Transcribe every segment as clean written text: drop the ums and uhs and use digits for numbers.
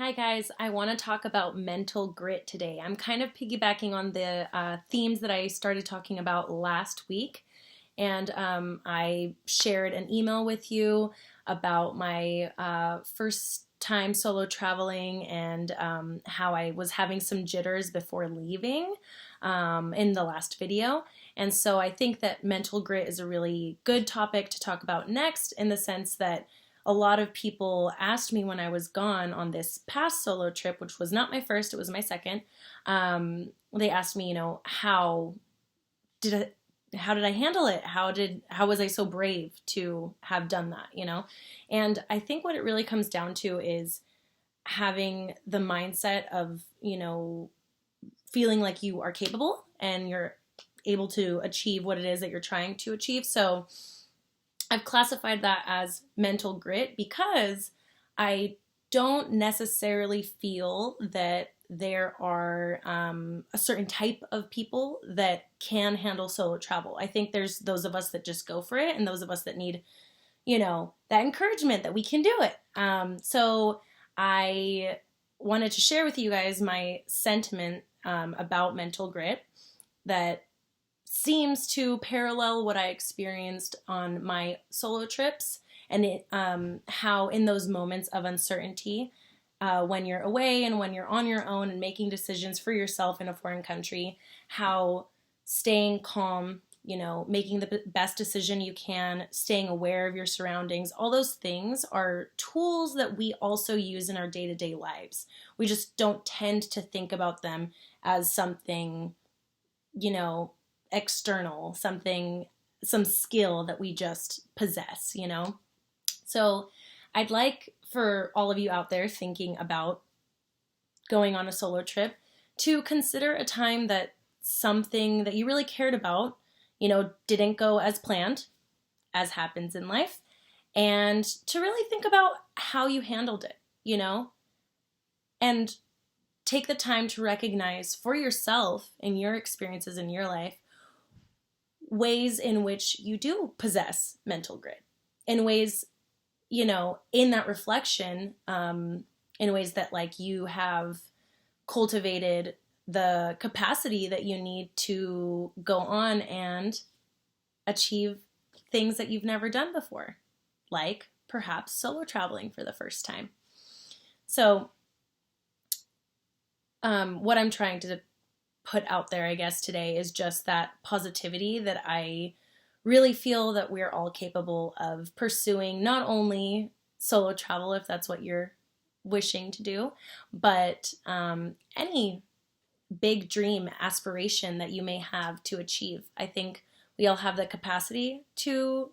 Hi guys, I want to talk about mental grit today. I'm kind of piggybacking on the themes that I started talking about last week, and I shared an email with you about my first time solo traveling and how I was having some jitters before leaving in the last video. And so I think that mental grit is a really good topic to talk about next, in the sense that a lot of people asked me when I was gone on this past solo trip, which was not my first, it was my second. They asked me, did how did I handle it? How was I so brave to have done that? And I think what it really comes down to is having the mindset of, feeling like you are capable and you're able to achieve what it is that you're trying to achieve. So I've classified that as mental grit because I don't necessarily feel that there are a certain type of people that can handle solo travel. I think there's those of us that just go for it, and those of us that need, that encouragement that we can do it. So I wanted to share with you guys my sentiment about mental grit that seems to parallel what I experienced on my solo trips, and how in those moments of uncertainty, when you're away and when you're on your own and making decisions for yourself in a foreign country, how staying calm, making the best decision you can, staying aware of your surroundings, all those things are tools that we also use in our day-to-day lives. We just don't tend to think about them as something, external, some skill that we just possess. So I'd like for all of you out there thinking about going on a solo trip to consider a time that something that you really cared about, didn't go as planned, as happens in life, and to really think about how you handled it, and take the time to recognize for yourself and your experiences in your life ways in which you do possess mental grit, in ways, in that reflection, in ways that like you have cultivated the capacity that you need to go on and achieve things that you've never done before, like perhaps solo traveling for the first time. So what I'm trying to put out there, I guess, today is just that positivity that I really feel that we're all capable of pursuing, not only solo travel, if that's what you're wishing to do, but any big dream, aspiration that you may have to achieve. I think we all have the capacity to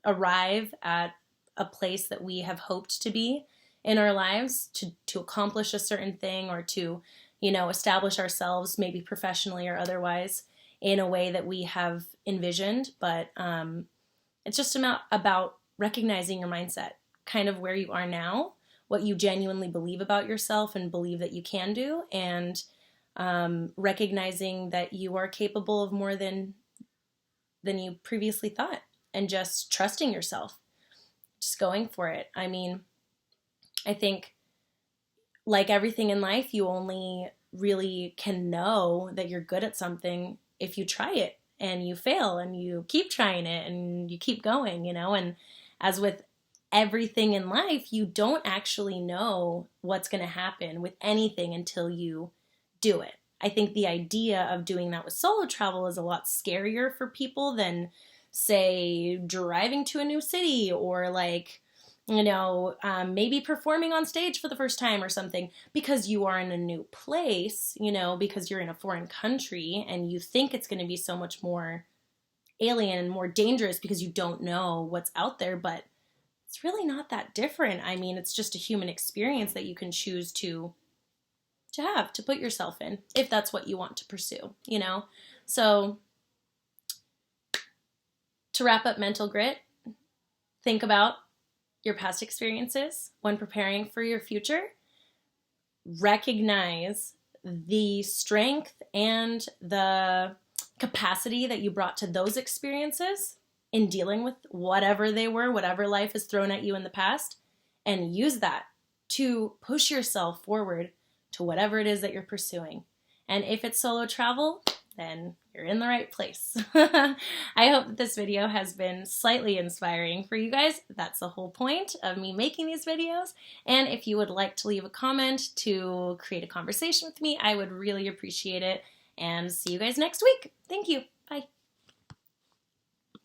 arrive at a place that we have hoped to be in our lives, to accomplish a certain thing, or to establish ourselves, maybe professionally or otherwise, in a way that we have envisioned. But it's just about recognizing your mindset, kind of where you are now, what you genuinely believe about yourself and believe that you can do, and recognizing that you are capable of more than you previously thought, and just trusting yourself, just going for it. I mean, I think, like everything in life, you only really can know that you're good at something if you try it and you fail and you keep trying it and you keep going, and as with everything in life, you don't actually know what's going to happen with anything until you do it. I think the idea of doing that with solo travel is a lot scarier for people than, say, driving to a new city, or like, maybe performing on stage for the first time or something, because you are in a new place, because you're in a foreign country and you think it's going to be so much more alien and more dangerous because you don't know what's out there. But it's really not that different. I mean, it's just a human experience that you can choose to put yourself in, if that's what you want to pursue. So to wrap up mental grit, think about your past experiences when preparing for your future. Recognize the strength and the capacity that you brought to those experiences in dealing with whatever they were, whatever life has thrown at you in the past, and use that to push yourself forward to whatever it is that you're pursuing. And if it's solo travel, then you're in the right place. I hope that this video has been slightly inspiring for you guys. That's the whole point of me making these videos. And if you would like to leave a comment to create a conversation with me, I would really appreciate it. And see you guys next week. Thank you. Bye.